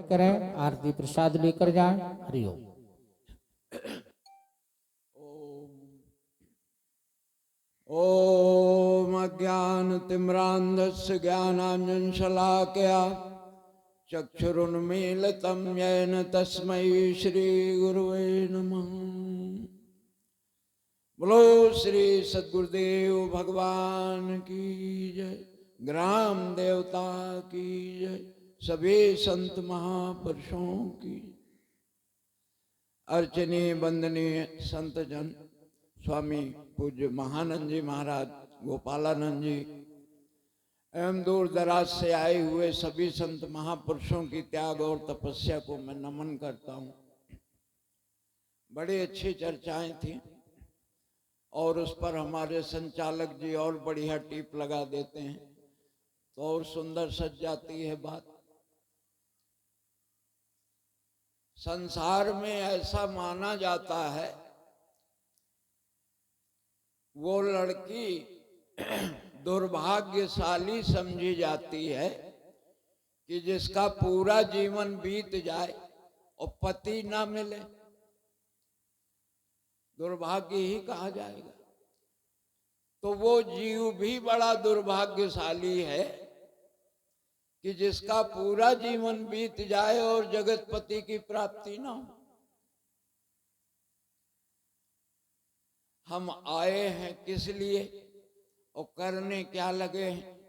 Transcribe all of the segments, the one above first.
करें, आरती प्रसाद लेकर जाएं। हरिओम। ओम अज्ञानतिम्रान्धस्य ज्ञानाञ्जनशलाकया चक्षुरुन्मीलितं येन तस्मै श्रीगुरुवे नमः। बोलो श्री सद्गुरुदेव भगवान की जय, ग्राम देवता की जय, सभी संत महापुरुषों की। अर्चनीय वंदनीय संत जन, स्वामी पूज्य महानंद जी महाराज, गोपालानंद जी एवं दूर दराज से आए हुए सभी संत महापुरुषों की त्याग और तपस्या को मैं नमन करता हूँ। बड़ी अच्छी चर्चाएं थी और उस पर हमारे संचालक जी और बढ़िया टिप लगा देते हैं तो और सुंदर सज जाती है बात। संसार में ऐसा माना जाता है वो लड़की दुर्भाग्यशाली समझी जाती है कि जिसका पूरा जीवन बीत जाए और पति ना मिले, दुर्भाग्य ही कहा जाएगा। तो वो जीव भी बड़ा दुर्भाग्यशाली है कि जिसका पूरा जीवन बीत जाए और जगतपति की प्राप्ति ना हो। हम आए हैं किस लिए और करने क्या लगे हैं।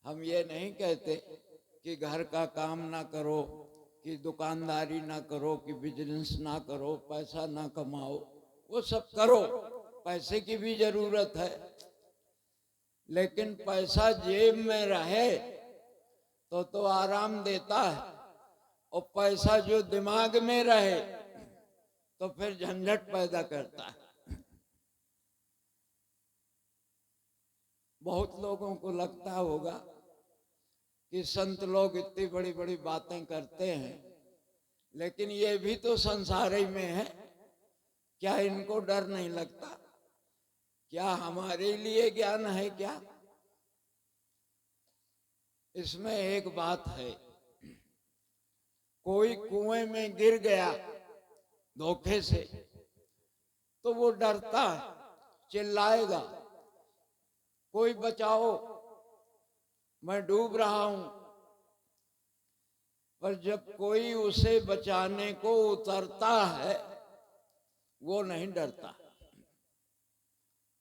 हम ये नहीं कहते कि घर का काम ना करो, कि दुकानदारी ना करो, कि बिजनेस ना करो, पैसा ना कमाओ। वो सब करो, पैसे की भी जरूरत है, लेकिन पैसा जेब में रहे तो आराम देता है, और पैसा जो दिमाग में रहे तो फिर झंझट पैदा करता है। बहुत लोगों को लगता होगा कि संत लोग इतनी बड़ी बड़ी बातें करते हैं, लेकिन ये भी तो संसार ही में है। क्या इनको डर नहीं लगता? क्या हमारे लिए ज्ञान है क्या? इसमें एक बात है, कोई कुएं में गिर गया धोखे से तो वो डरता है, चिल्लाएगा, कोई बचाओ, मैं डूब रहा हूं। पर जब कोई उसे बचाने को उतरता है वो नहीं डरता,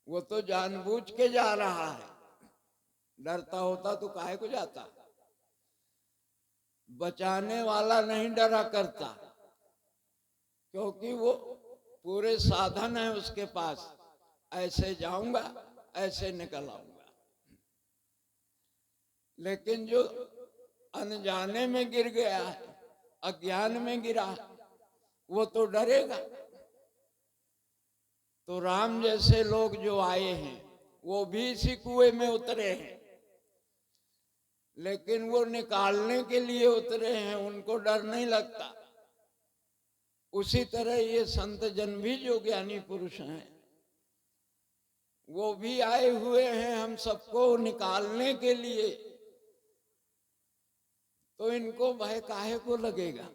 वो तो जानबूझ के जा रहा है। डरता होता तो काहे को जाता? बचाने वाला नहीं डरा करता, क्योंकि वो पूरे साधन है उसके पास। ऐसे जाऊंगा, ऐसे निकल आऊंगा। लेकिन जो अनजाने में गिर गया है, अज्ञान में गिरा है, वो तो डरेगा। तो राम जैसे लोग जो आए हैं वो भी इसी कुएं में उतरे हैं, लेकिन वो निकालने के लिए उतरे हैं, उनको डर नहीं लगता। उसी तरह ये संत जन भी जो ज्ञानी पुरुष हैं वो भी आए हुए हैं हम सबको निकालने के लिए, तो इनको भय काहे को लगेगा?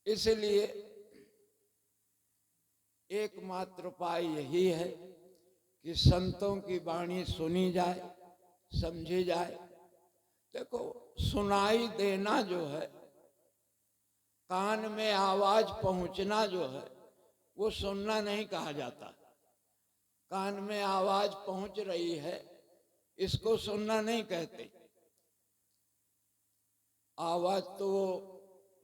इसलिए एकमात्र उपाय यही है कि संतों की वाणी सुनी जाए, समझी जाए। देखो, सुनाई देना जो है, कान में आवाज पहुंचना जो है, वो सुनना नहीं कहा जाता। कान में आवाज पहुंच रही है, इसको सुनना नहीं कहते। आवाज तो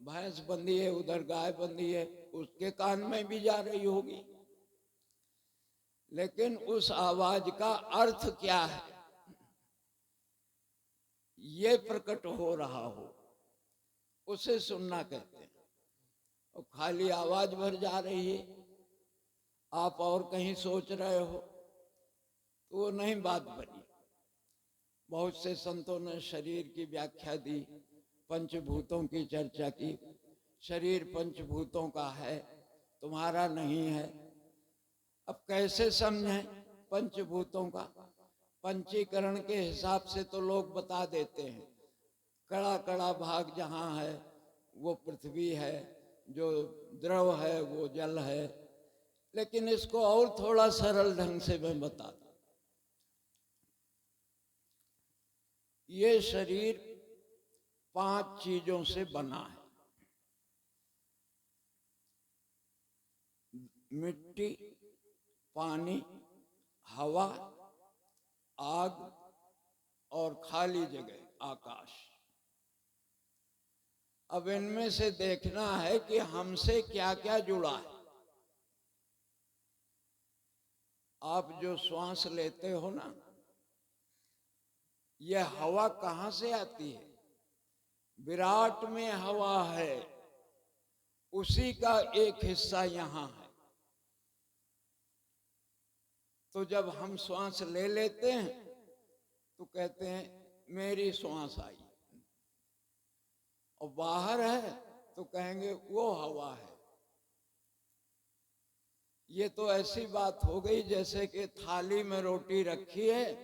भैंस बंधी है, उधर गाय बंधी है, उसके कान में भी जा रही होगी, लेकिन उस आवाज का अर्थ क्या है ये प्रकट हो रहा हो, उसे सुनना कहते हैं। और खाली आवाज भर जा रही है, आप और कहीं सोच रहे हो, तो वो नहीं बात बनी। बहुत से संतों ने शरीर की व्याख्या दी, पंचभूतों की चर्चा की। शरीर पंचभूतों का है, तुम्हारा नहीं है। अब कैसे समझें पंचभूतों का? पंचीकरण के हिसाब से तो लोग बता देते हैं, कड़ा कड़ा भाग जहाँ है वो पृथ्वी है, जो द्रव है वो जल है। लेकिन इसको और थोड़ा सरल ढंग से मैं बता दूं। ये शरीर 5 चीजों से बना है। मिट्टी, पानी, हवा, आग और खाली जगह आकाश। अब इनमें से देखना है कि हमसे क्या क्या जुड़ा है। आप जो श्वास लेते हो ना, यह हवा कहाँ से आती है? विराट में हवा है, उसी का एक हिस्सा यहाँ है। तो जब हम श्वास ले लेते हैं तो कहते हैं मेरी श्वास आई, और बाहर है तो कहेंगे वो हवा है। ये तो ऐसी बात हो गई जैसे कि थाली में रोटी रखी है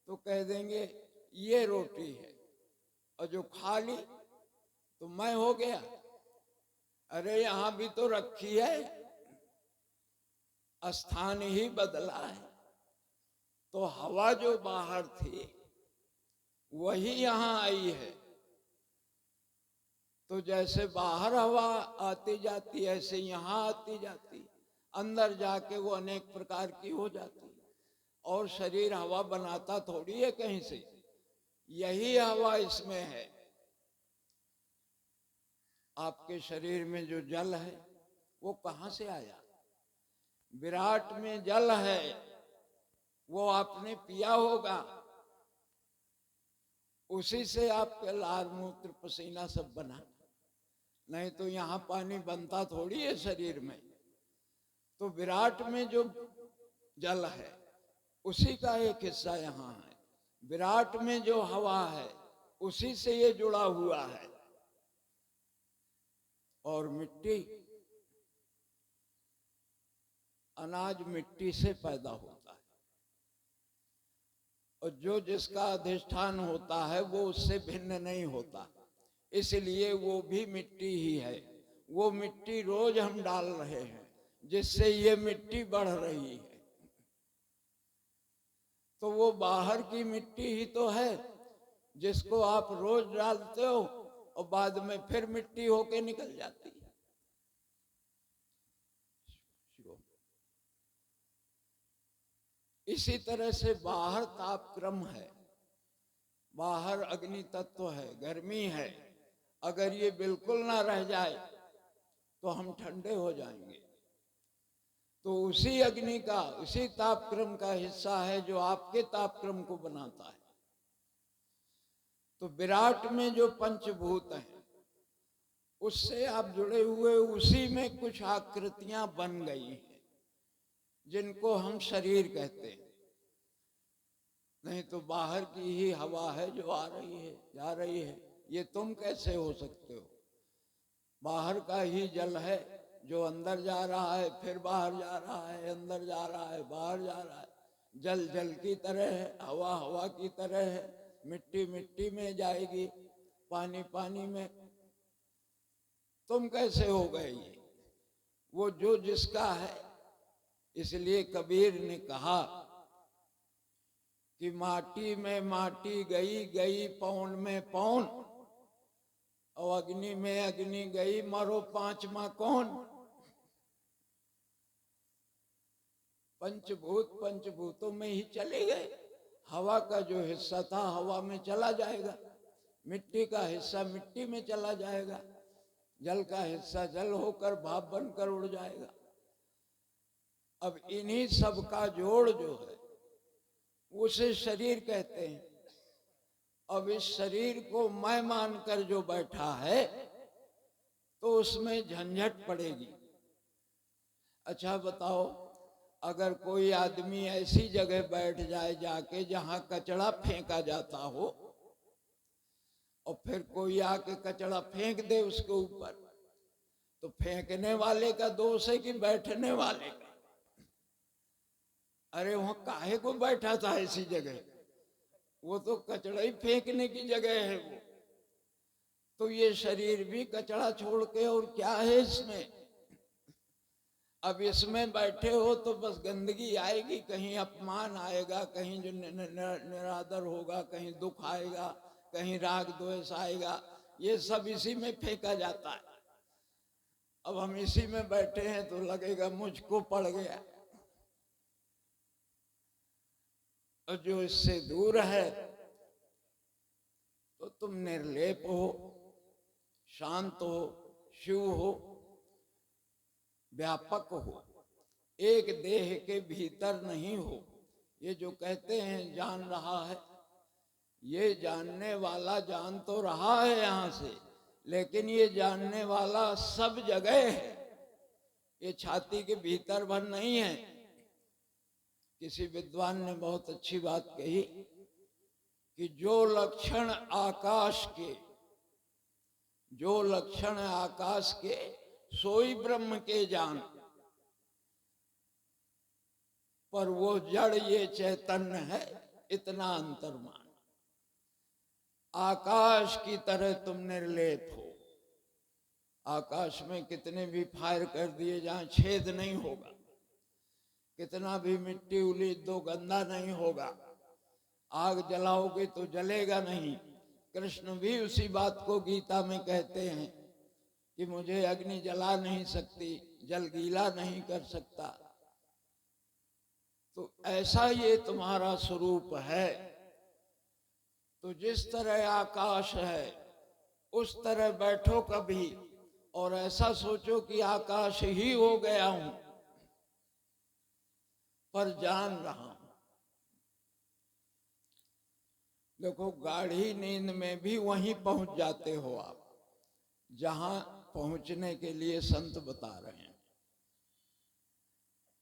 तो कह देंगे ये रोटी है, और जो खा ली तो मैं हो गया। अरे यहां भी तो रखी है, स्थान ही बदला है। तो हवा जो बाहर थी वही यहां आई है। तो जैसे बाहर हवा आती जाती ऐसे यहां आती जाती, अंदर जाके वो अनेक प्रकार की हो जाती। और शरीर हवा बनाता थोड़ी है कहीं से, यही हवा इसमें है। आपके शरीर में जो जल है वो कहां से आया? विराट में जल है, वो आपने पिया होगा, उसी से आपके लार मूत्र पसीना सब बना। नहीं तो यहां पानी बनता थोड़ी है शरीर में। तो विराट में जो जल है उसी का एक हिस्सा यहाँ है। विराट में जो हवा है उसी से ये जुड़ा हुआ है। और मिट्टी, अनाज मिट्टी से पैदा होता है, और जो जिसका अधिष्ठान होता है वो उससे भिन्न नहीं होता, इसलिए वो भी मिट्टी ही है। वो मिट्टी रोज हम डाल रहे हैं जिससे ये मिट्टी बढ़ रही है। तो वो बाहर की मिट्टी ही तो है जिसको आप रोज डालते हो और बाद में फिर मिट्टी होके निकल जाती है। इसी तरह से बाहर तापक्रम है, बाहर अग्नि तत्व है, गर्मी है। अगर ये बिल्कुल ना रह जाए तो हम ठंडे हो जाएंगे। तो उसी अग्नि का, उसी तापक्रम का हिस्सा है जो आपके तापक्रम को बनाता है। तो विराट में जो पंचभूत हैं उससे आप जुड़े हुए, उसी में कुछ आकृतियां बन गई हैं जिनको हम शरीर कहते हैं। नहीं तो बाहर की ही हवा है जो आ रही है जा रही है। ये तुम कैसे हो सकते हो? बाहर का ही जल है जो अंदर जा रहा है, फिर बाहर जा रहा है, अंदर जा रहा है, बाहर जा रहा है। जल जल की तरह है, हवा हवा की तरह है, मिट्टी मिट्टी में जाएगी, पानी पानी में। तुम कैसे हो गए ये? वो जो जिसका है। इसलिए कबीर ने कहा कि माटी में माटी गई, गई पौन में पौन, और अग्नि में अग्नि गई, मरो पांचवा कौन? पंचभूत पंचभूतों में ही चले गए। हवा का जो हिस्सा था हवा में चला जाएगा, मिट्टी का हिस्सा मिट्टी में चला जाएगा, जल का हिस्सा जल होकर भाप बनकर उड़ जाएगा। अब इन्हीं सब का जोड़ जो है उसे शरीर कहते हैं। अब इस शरीर को मैं मानकर जो बैठा है तो उसमें झंझट पड़ेगी। अच्छा बताओ, अगर कोई आदमी ऐसी जगह बैठ जाए जाके जहां कचरा फेंका जाता हो, और फिर कोई आके कचरा फेंक दे उसके ऊपर, तो फेंकने वाले का दोष है कि बैठने वाले का? अरे वहां काहे को बैठा था ऐसी जगह? वो तो कचड़ा ही फेंकने की जगह है वो। तो ये शरीर भी कचड़ा छोड़ के और क्या है इसमें? अब इसमें बैठे हो तो बस गंदगी आएगी, कहीं अपमान आएगा, कहीं जो निरादर होगा, कहीं दुख आएगा, कहीं राग द्वेष आएगा, ये सब इसी में फेंका जाता है। अब हम इसी में बैठे हैं तो लगेगा मुझको पड़ गया। और जो इससे दूर है तो तुम निर्लेप हो, शांत हो, शिव हो, व्यापक हो, एक देह के भीतर नहीं हो। ये जो कहते हैं जान रहा है, ये जानने वाला जान तो रहा है यहां से, लेकिन ये जानने वाला सब जगह है, ये छाती के भीतर भर नहीं है। किसी विद्वान ने बहुत अच्छी बात कही कि जो लक्षण आकाश के, जो लक्षण आकाश के सोई ब्रह्म के जान, पर वो जड़ ये चैतन्य है, इतना अंतर्मान। आकाश की तरह तुम निर्लेप हो। आकाश में कितने भी फायर कर दिए जहां छेद नहीं होगा, कितना भी मिट्टी उलीद दो गंदा नहीं होगा, आग जलाओगे तो जलेगा नहीं। कृष्ण भी उसी बात को गीता में कहते हैं कि मुझे अग्नि जला नहीं सकती, जल गीला नहीं कर सकता। तो ऐसा ये तुम्हारा स्वरूप है। तो जिस तरह आकाश है उस तरह बैठो कभी और ऐसा सोचो कि आकाश ही हो गया हूं, पर जान रहा हूं। देखो, गाढ़ी नींद में भी वहीं पहुंच जाते हो आप जहां पहुंचने के लिए संत बता रहे हैं,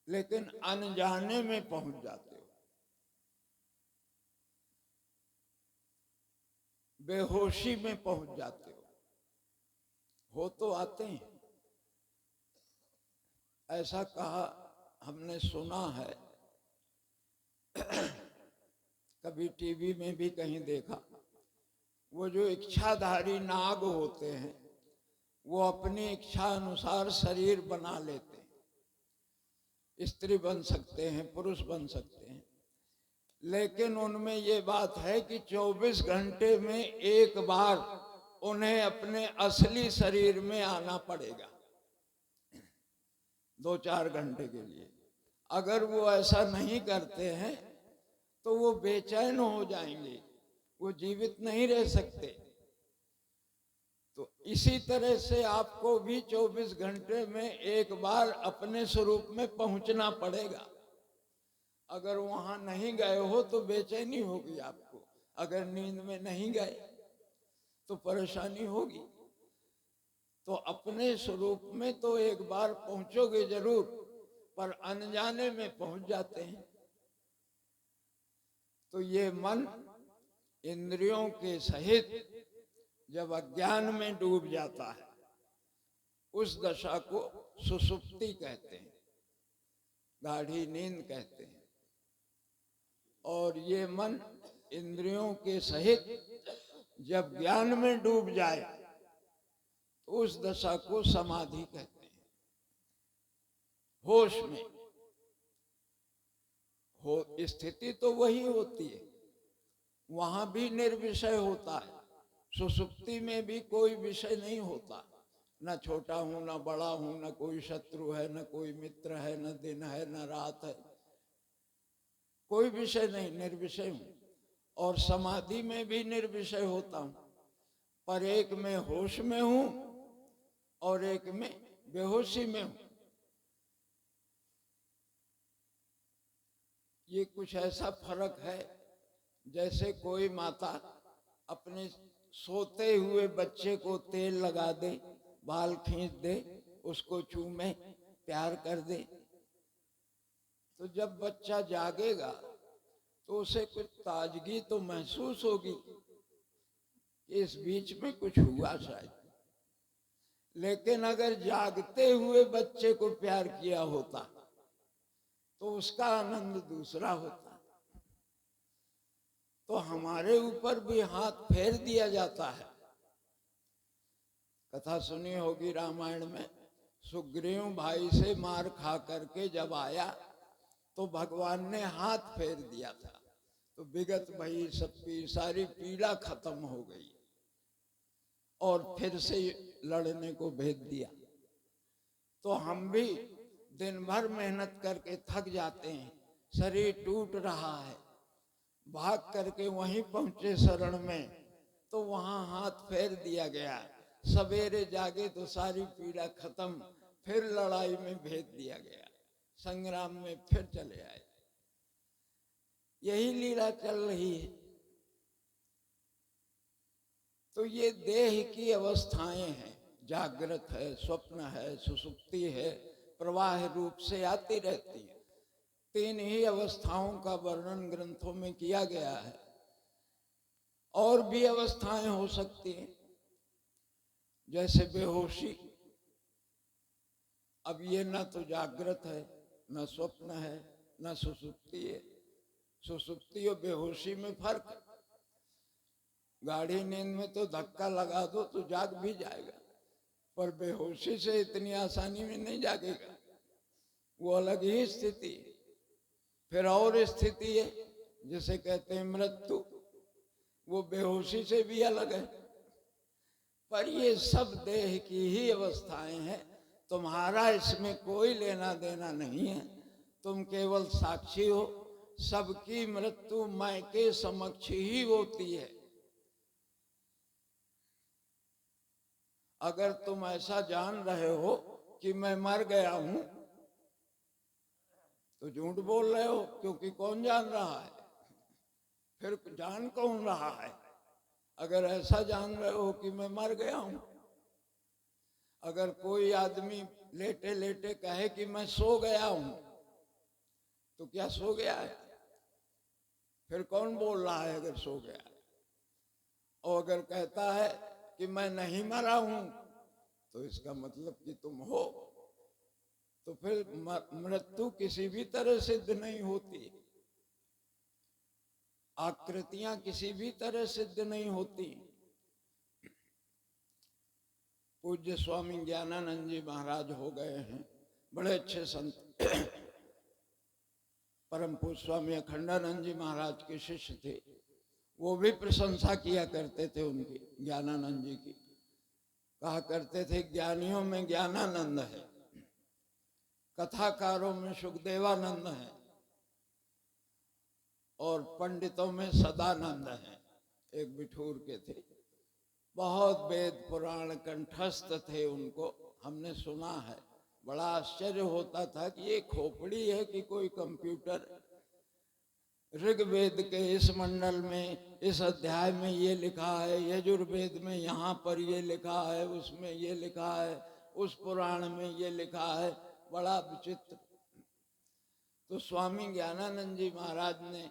लेकिन अनजाने में पहुंच जाते हो। बेहोशी में पहुंच जाते हो तो आते हैं। ऐसा कहा हमने सुना है, कभी टीवी में भी कहीं देखा। वो जो इच्छाधारी नाग होते हैं वो अपनी इच्छा अनुसार शरीर बना लेते हैं, स्त्री बन सकते हैं, पुरुष बन सकते हैं, लेकिन उनमें ये बात है कि 24 घंटे में एक बार उन्हें अपने असली शरीर में आना पड़ेगा, 2-4 घंटे के लिए। अगर वो ऐसा नहीं करते हैं तो वो बेचैन हो जाएंगे, वो जीवित नहीं रह सकते। तो इसी तरह से आपको भी 24 घंटे में एक बार अपने स्वरूप में पहुंचना पड़ेगा। अगर वहां नहीं गए हो तो बेचैनी होगी आपको, अगर नींद में नहीं गए तो परेशानी होगी। तो अपने स्वरूप में तो एक बार पहुंचोगे जरूर, पर अनजाने में पहुंच जाते हैं। तो ये मन इंद्रियों के सहित जब अज्ञान में डूब जाता है, उस दशा को सुषुप्ति कहते हैं, गाढ़ी नींद कहते हैं। और ये मन इंद्रियों के सहित जब ज्ञान में डूब जाए तो उस दशा को समाधि कहते हैं। होश में हो स्थिति तो वही होती है, वहां भी निर्विषय होता है। सुसुप्ति में भी कोई विषय नहीं होता, न छोटा हूं न बड़ा हूं, न कोई शत्रु है, न कोई मित्र है, न दिन है न रात है, कोई विषय नहीं, निर्विषय हूं। और समाधि में भी निर्विषय होता हूं, पर एक में होश में हूं और एक में बेहोशी में हूं। ये कुछ ऐसा फर्क है जैसे कोई माता अपने सोते हुए बच्चे को तेल लगा दे, बाल खींच दे, उसको चूमे, प्यार कर दे। तो जब बच्चा जागेगा तो उसे कुछ ताजगी तो महसूस होगी कि इस बीच में कुछ हुआ शायद। लेकिन अगर जागते हुए बच्चे को प्यार किया होता तो उसका आनंद दूसरा होता है। तो हमारे ऊपर भी हाथ फेर दिया जाता है। कथा सुनी होगी रामायण में, सुग्रीव भाई से मार खा करके जब आया तो भगवान ने हाथ फेर दिया था, तो विगत भई सबकी सारी पीड़ा खत्म हो गई और फिर से लड़ने को भेज दिया। तो हम भी दिन भर मेहनत करके थक जाते हैं, शरीर टूट रहा है, भाग करके वहीं पहुंचे शरण में तो वहां हाथ फेर दिया गया, सवेरे जागे तो सारी पीड़ा खत्म, फिर लड़ाई में भेज दिया गया, संग्राम में फिर चले आए। यही लीला चल रही है। तो ये देह की अवस्थाएं हैं, जागृत है, स्वप्न है, सुसुप्ति है, प्रवाह रूप से आती रहती है। तीन ही अवस्थाओं का वर्णन ग्रंथों में किया गया है। और भी अवस्थाएं हो सकती हैं, जैसे बेहोशी। अब ये न तो जागृत है, न स्वप्न है, न सुसुप्ति है। सुसुप्ति और बेहोशी में फर्क है। गाढ़ी नींद में तो धक्का लगा दो तो जाग भी जाएगा, पर बेहोशी से इतनी आसानी में नहीं जागेगा, वो अलग ही स्थिति है। फिर और स्थिति है जिसे कहते हैं मृत्यु, वो बेहोशी से भी अलग है। पर ये सब देह की ही अवस्थाएं हैं, तुम्हारा इसमें कोई लेना देना नहीं है। तुम केवल साक्षी हो। सबकी मृत्यु मैं के समक्ष ही होती है। अगर तुम ऐसा जान रहे हो कि मैं मर गया हूं तो झूठ बोल रहे हो, क्योंकि कौन जान रहा है? फिर जान कौन रहा है? अगर ऐसा जान रहे हो कि मैं मर गया हूं, अगर कोई आदमी लेटे लेटे कहे कि मैं सो गया हूं, तो क्या सो गया है? फिर कौन बोल रहा है अगर सो गया है? और अगर कहता है कि मैं नहीं मरा हूं, तो इसका मतलब कि तुम हो। तो फिर मृत्यु किसी भी तरह सिद्ध नहीं होती, आकृतियां किसी भी तरह सिद्ध नहीं होती। पूज्य स्वामी ज्ञानानंद जी महाराज हो गए हैं, बड़े अच्छे संत। परम पूज्य स्वामी अखंडानंद जी महाराज के शिष्य थे। वो भी प्रशंसा किया करते थे उनकी, ज्ञानानंद जी की। कहा करते थे ज्ञानियों में ज्ञानानंद है, कथाकारों में सुखदेवानंद है, और पंडितों में सदानंद है। एक बिठूर के थे, बहुत वेद पुराण कंठस्थ थे। उनको हमने सुना है, बड़ा आश्चर्य होता था कि ये खोपड़ी है कि कोई कंप्यूटर। ऋग्वेद के इस मंडल में इस अध्याय में ये लिखा है, यजुर्वेद में यहाँ पर ये लिखा है, उसमें ये लिखा है, उस पुराण में ये लिखा है, बड़ा विचित्र। तो स्वामी ज्ञानानंद जी महाराज ने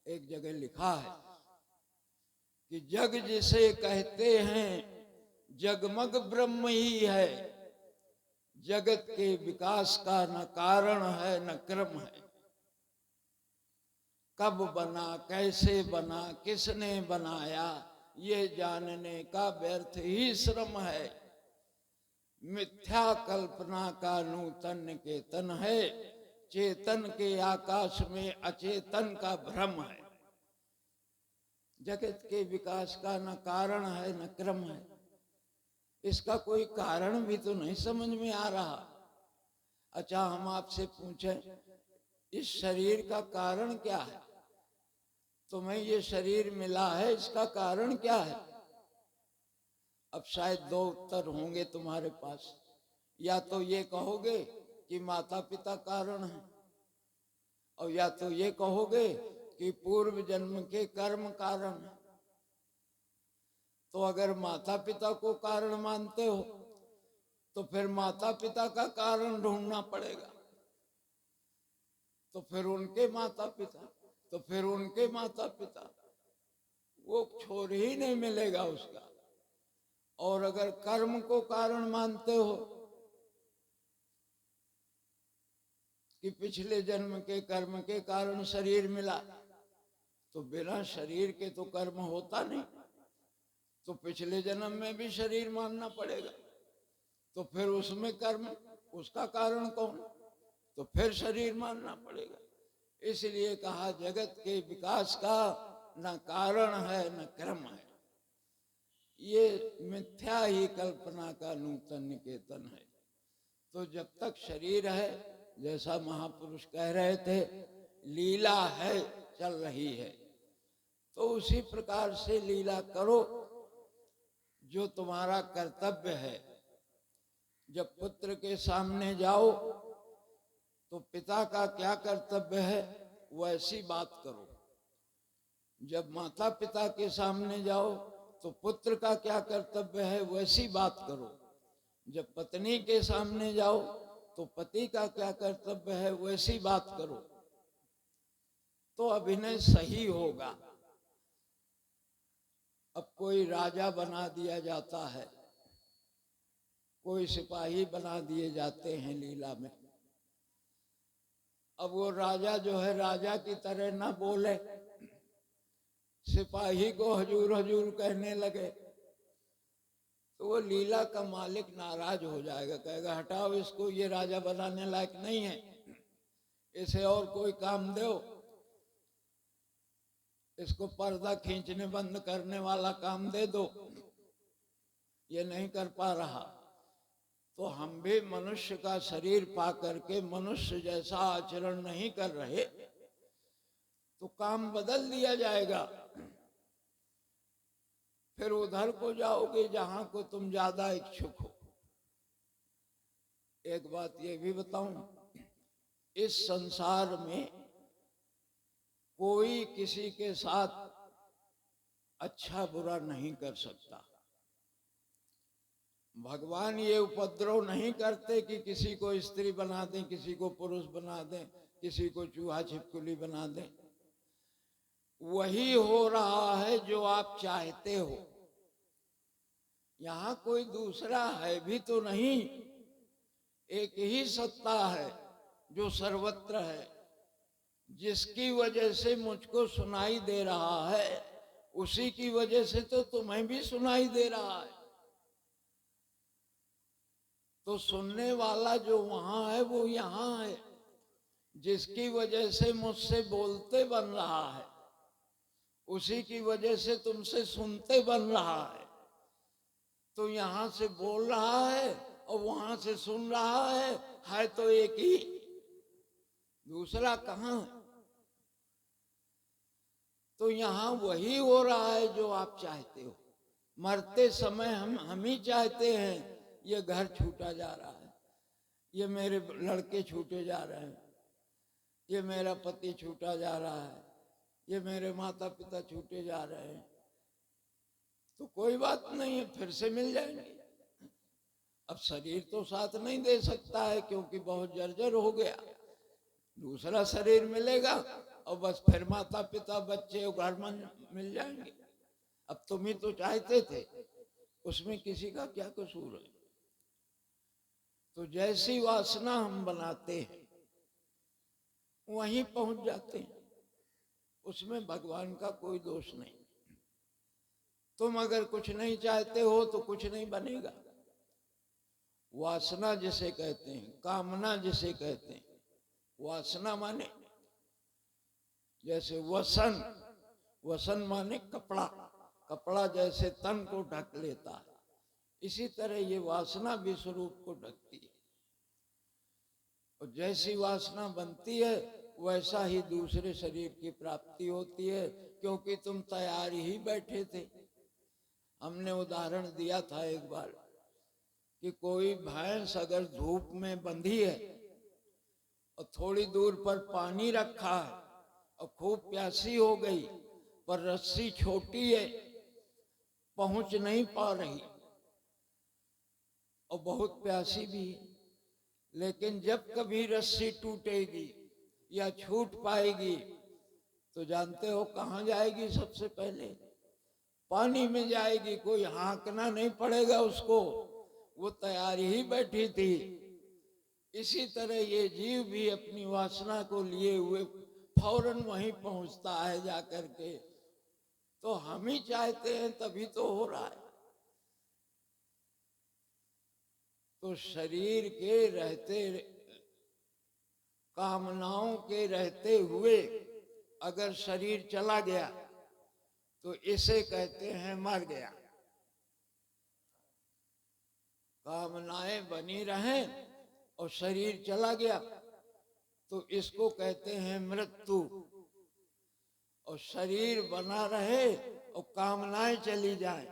एक जगह लिखा है कि जग जिसे कहते हैं जगमग ब्रह्म ही है, जगत के विकास का न कारण है न क्रम है। कब बना, कैसे बना, किसने बनाया, ये जानने का व्यर्थ ही श्रम है। मिथ्या कल्पना का नूतन केतन है, चेतन के आकाश में अचेतन का भ्रम है। जगत के विकास का न कारण है न क्रम है। इसका कोई कारण भी तो नहीं समझ में आ रहा। अच्छा, हम आपसे पूछें, इस शरीर का कारण क्या है? तुम्हें ये शरीर मिला है, इसका कारण क्या है? अब शायद दो उत्तर होंगे तुम्हारे पास। या तो ये कहोगे कि माता पिता कारण है, और या तो ये कहोगे कि पूर्व जन्म के कर्म कारण है। तो अगर माता पिता को कारण मानते हो तो फिर माता पिता का कारण ढूंढना पड़ेगा। तो फिर उनके माता पिता, तो फिर उनके माता पिता, वो छोर ही नहीं मिलेगा उसका। और अगर कर्म को कारण मानते हो कि पिछले जन्म के कर्म के कारण शरीर मिला, तो बिना शरीर के तो कर्म होता नहीं, तो पिछले जन्म में भी शरीर मानना पड़ेगा। तो फिर उसमें कर्म, उसका कारण कौन, तो फिर शरीर मानना पड़ेगा। इसलिए कहा जगत के विकास का न कारण है न क्रम है, ये मिथ्या ही कल्पना का नूतन निकेतन है। तो जब तक शरीर है, जैसा महापुरुष कह रहे थे, लीला है, चल रही है, तो उसी प्रकार से लीला करो जो तुम्हारा कर्तव्य है। जब पुत्र के सामने जाओ तो पिता का क्या कर्तव्य है वैसी बात करो, जब माता पिता के सामने जाओ तो पुत्र का क्या कर्तव्य है वैसी बात करो, जब पत्नी के सामने जाओ तो पति का क्या कर्तव्य है वैसी बात करो, तो अभिनय सही होगा। अब कोई राजा बना दिया जाता है, कोई सिपाही बना दिए जाते हैं लीला में। अब वो राजा जो है राजा की तरह ना बोले, सिपाही को हजूर हजूर कहने लगे, तो वो लीला का मालिक नाराज हो जाएगा, कहेगा हटाओ इसको, ये राजा बनाने लायक नहीं है, इसे और कोई काम दो, इसको पर्दा खींचने बंद करने वाला काम दे दो, ये नहीं कर पा रहा। तो हम भी मनुष्य का शरीर पा करके मनुष्य जैसा आचरण नहीं कर रहे, तो काम बदल दिया जाएगा। फिर उधर को जाओगे जहां को तुम ज्यादा इच्छुक हो। एक बात ये भी बताऊं, इस संसार में कोई किसी के साथ अच्छा बुरा नहीं कर सकता। भगवान ये उपद्रव नहीं करते कि किसी को स्त्री बना दें, किसी को पुरुष बना दें, किसी को चूहा छिपकली बना दें। वही हो रहा है जो आप चाहते हो, यहां कोई दूसरा है भी तो नहीं, एक ही सत्ता है जो सर्वत्र है, जिसकी वजह से मुझको सुनाई दे रहा है, उसी की वजह से तो तुम्हें भी सुनाई दे रहा है। तो सुनने वाला जो वहां है वो यहाँ है, जिसकी वजह से मुझसे बोलते बन रहा है, उसी की वजह से तुमसे सुनते बन रहा है। तो यहां से बोल रहा है और वहां से सुन रहा है तो एक ही, दूसरा कहां है। तो यहां वही हो रहा है जो आप चाहते हो। मरते समय हम ही चाहते हैं ये घर छूटा जा रहा है, ये मेरे लड़के छूटे जा रहे हैं, ये मेरा पति छूटा जा रहा है, ये मेरे माता पिता छूटे जा रहे हैं। तो कोई बात नहीं है, फिर से मिल जाएंगे। अब शरीर तो साथ नहीं दे सकता है क्योंकि बहुत जर्जर हो गया, दूसरा शरीर मिलेगा और बस फिर माता पिता बच्चे और घर में मिल जाएंगे। अब तुम ही तो चाहते थे, उसमें किसी का क्या कसूर है। तो जैसी वासना हम बनाते हैं वहीं पहुंच जाते हैं, उसमें भगवान का कोई दोष नहीं। तुम अगर कुछ नहीं चाहते हो तो कुछ नहीं बनेगा। वासना जिसे कहते हैं, कामना जिसे कहते हैं, वासना माने जैसे वसन, वसन माने कपड़ा, कपड़ा जैसे तन को ढक लेता है, इसी तरह ये वासना भी स्वरूप को ढकती है। और जैसी वासना बनती है वैसा ही दूसरे शरीर की प्राप्ति होती है, क्योंकि तुम तैयार ही बैठे थे। हमने उदाहरण दिया था एक बार कि कोई भैंस अगर धूप में बंधी है और थोड़ी दूर पर पानी रखा है और खूब प्यासी हो गई, पर रस्सी छोटी है, पहुंच नहीं पा रही और बहुत प्यासी भी है, लेकिन जब कभी रस्सी टूटेगी या छूट पाएगी तो जानते हो कहाँ जाएगी? सबसे पहले पानी में जाएगी। कोई हाँकना नहीं पड़ेगा उसको, वो तैयार ही बैठी थी इसी तरह ये जीव भी अपनी वासना को लिए हुए फौरन वहीं पहुंचता है जाकर के। तो हम ही चाहते हैं तभी तो हो रहा है। तो शरीर के रहते, कामनाओं के रहते हुए अगर शरीर चला गया तो इसे कहते हैं मर गया। कामनाएं बनी रहें और शरीर चला गया तो इसको कहते हैं मृत्यु। और शरीर बना रहे और कामनाएं चली जाए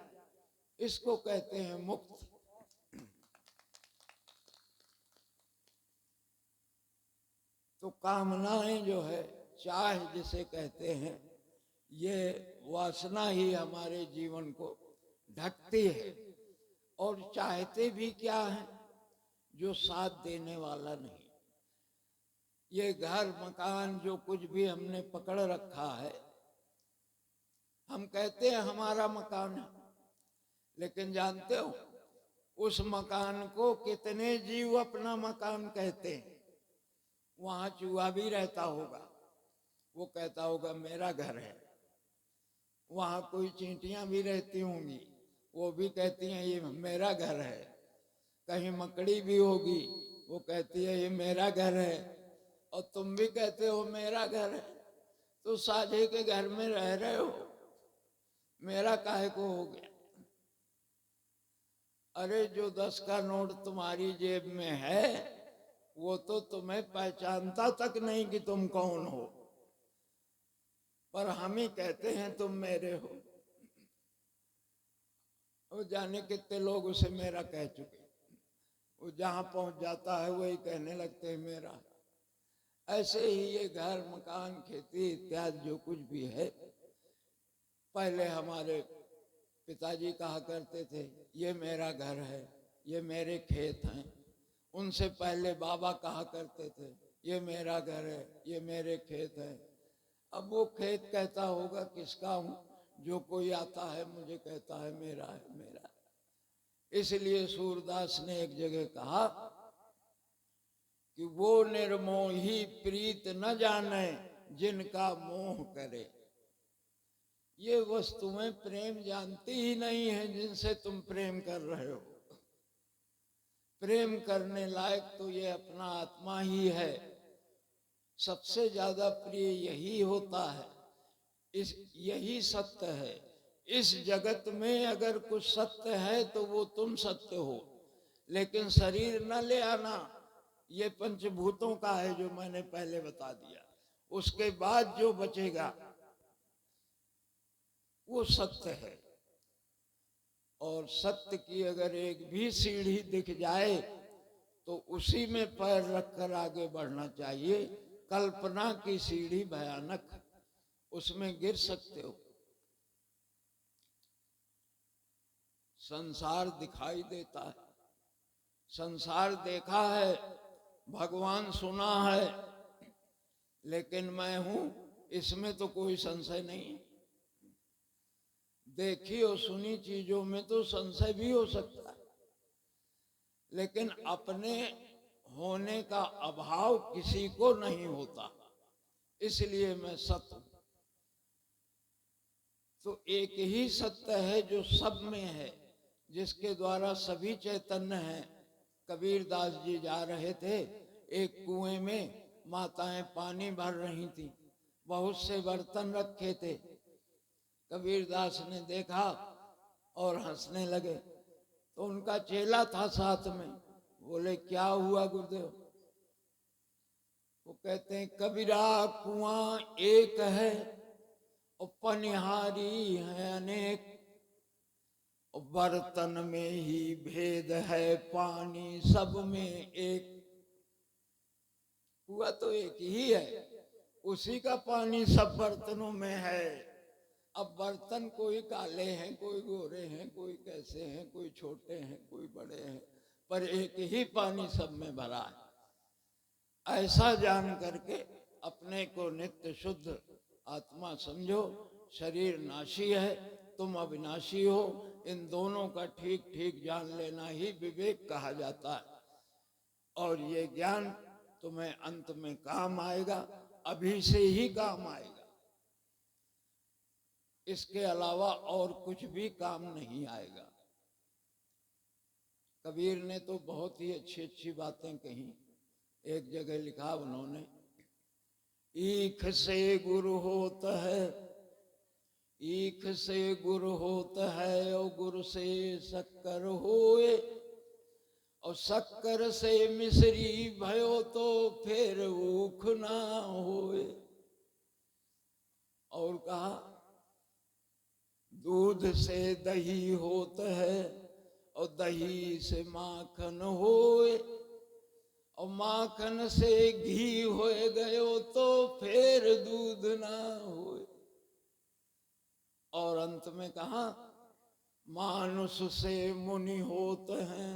इसको कहते हैं मुक्ति। तो कामनाएं जो है, चाह जिसे कहते हैं, ये वासना ही हमारे जीवन को ढकती है। और चाहते भी क्या है? जो साथ देने वाला नहीं। ये घर मकान जो कुछ भी हमने पकड़ रखा है, हम कहते हैं हमारा मकान है, लेकिन जानते हो उस मकान को कितने जीव अपना मकान कहते हैं? वहां चूहा भी रहता होगा, वो कहता होगा मेरा घर है। वहां कोई चींटियां भी रहती होंगी, वो भी कहती हैं ये मेरा घर है। कहीं मकड़ी भी होगी, वो कहती है ये मेरा घर है। और तुम भी कहते हो मेरा घर है। तो साझे के घर में रह रहे हो, मेरा काहे को हो गया? अरे जो 10 का नोट तुम्हारी जेब में है वो तो तुम्हें पहचानता तक नहीं कि तुम कौन हो, पर हम ही कहते हैं तुम मेरे हो। वो जाने कितने लोग उसे मेरा कह चुके। वो जहां पहुंच जाता है वही कहने लगते हैं मेरा। ऐसे ही ये घर मकान खेती इत्यादि जो कुछ भी है, पहले हमारे पिताजी कहा करते थे ये मेरा घर है, ये मेरे खेत हैं। उनसे पहले बाबा कहा करते थे ये मेरा घर है, ये मेरे खेत है। अब वो खेत कहता होगा किसका हूं? जो कोई आता है मुझे कहता है मेरा है, मेरा है। इसलिए सूरदास ने एक जगह कहा कि वो निर्मोही प्रीत न जाने जिनका मोह करे। ये वस्तुएं प्रेम जानती ही नहीं है जिनसे तुम प्रेम कर रहे हो। प्रेम करने लायक तो ये अपना आत्मा ही है। सबसे ज्यादा प्रिय यही होता है, यही सत्य है। इस जगत में अगर कुछ सत्य है तो वो तुम सत्य हो। लेकिन शरीर न ले आना, ये पंचभूतों का है जो मैंने पहले बता दिया। उसके बाद जो बचेगा वो सत्य है। और सत्य की अगर एक भी सीढ़ी दिख जाए तो उसी में पैर रखकर आगे बढ़ना चाहिए। कल्पना की सीढ़ी भयानक है, उसमें गिर सकते हो। संसार दिखाई देता है, संसार देखा है, भगवान सुना है, लेकिन मैं हूं इसमें तो कोई संशय नहीं। देखी और सुनी चीजों में तो संशय भी हो सकता है, लेकिन अपने होने का अभाव किसी को नहीं होता। इसलिए मैं सत्य हूं। तो एक ही सत्य है जो सब में है, जिसके द्वारा सभी चैतन्य हैं। कबीर दास जी जा रहे थे, एक कुएं में माताएं पानी भर रही थी, बहुत से बर्तन रखे थे। कबीर दास ने देखा और हंसने लगे। तो उनका चेला था साथ में, बोले क्या हुआ गुरुदेव? वो कहते हैं कबीरा कुआं एक है और पनिहारी है अनेक, और बर्तन में ही भेद है पानी सब में एक। कुआं तो एक ही है, उसी का पानी सब बर्तनों में है। अब बर्तन कोई काले हैं, कोई गोरे हैं, कोई कैसे हैं, कोई छोटे हैं, कोई बड़े हैं, पर एक ही पानी सब में भरा है। ऐसा जान करके अपने को नित्य शुद्ध आत्मा समझो। शरीर नाशी है, तुम अविनाशी हो। इन दोनों का ठीक ठीक जान लेना ही विवेक कहा जाता है। और ये ज्ञान तुम्हें अंत में काम आएगा, अभी से ही काम आएगा। इसके अलावा और कुछ भी काम नहीं आएगा। कबीर ने तो बहुत ही अच्छी अच्छी बातें कही। एक जगह लिखा उन्होंने, ईख से गुरु होता है, ईख से गुरु होता है, और गुरु से शक्कर होए, और शक्कर से मिश्री भयो तो फिर ऊख ना होए। और कहा, दूध से दही होता है, और दही से माखन होए, और माखन से घी होए गयो तो फिर दूध ना होए। और अंत में कहा, मानुष से मुनि होते हैं,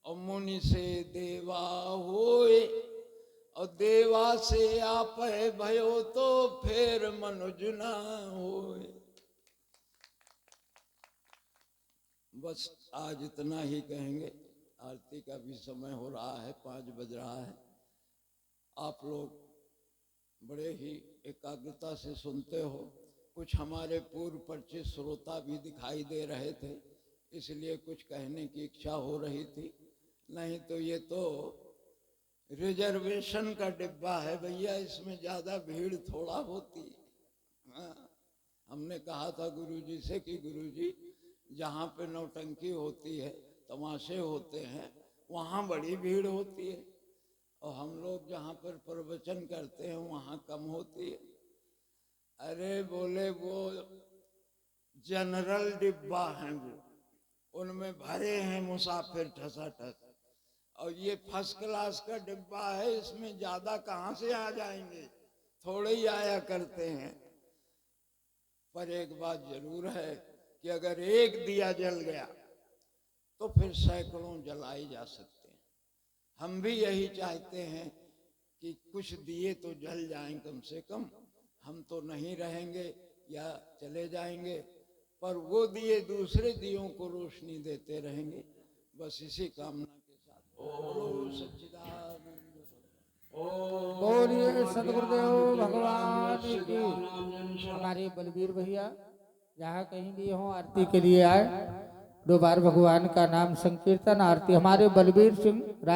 और मुनि से देवा होए, और देवा से आप भयो तो फिर मनुज ना होए। बस आज इतना ही कहेंगे। आरती का भी समय हो रहा है, 5 बज रहा है। आप लोग बड़े ही एकाग्रता से सुनते हो। कुछ हमारे पूर्व परिचित श्रोता भी दिखाई दे रहे थे, इसलिए कुछ कहने की इच्छा हो रही थी। नहीं तो ये तो रिजर्वेशन का डिब्बा है भैया, इसमें ज्यादा भीड़ थोड़ा होती। हाँ, हमने कहा था गुरुजी से कि गुरुजी, जहाँ पे नौटंकी होती है, तमाशे होते हैं, वहाँ बड़ी भीड़ होती है, और हम लोग जहाँ पर प्रवचन करते हैं वहाँ कम होती है। अरे बोले वो जनरल डिब्बा हैं, वो उनमें भरे हैं मुसाफिर ठसाठस, और ये फर्स्ट क्लास का डिब्बा है, इसमें ज्यादा कहाँ से आ जाएंगे, थोड़े ही आया करते हैं। पर एक बात जरूर है कि अगर एक दिया जल गया तो फिर सैकड़ों जलाए जा सकते हैं। हम भी यही चाहते हैं कि कुछ दिए तो जल जाएं कम से कम। हम तो नहीं रहेंगे या चले जाएंगे, पर वो दिए दूसरे दियों को रोशनी देते रहेंगे। बस इसी कामना के साथ ओम सच्चिदानंद। बोलिए सदगुरुदेव भगवान की। हमारे बलबीर भैया जहाँ कहीं भी हो आरती के लिए आए, 2 बार भगवान का नाम संकीर्तन आरती। हमारे बलबीर सिंह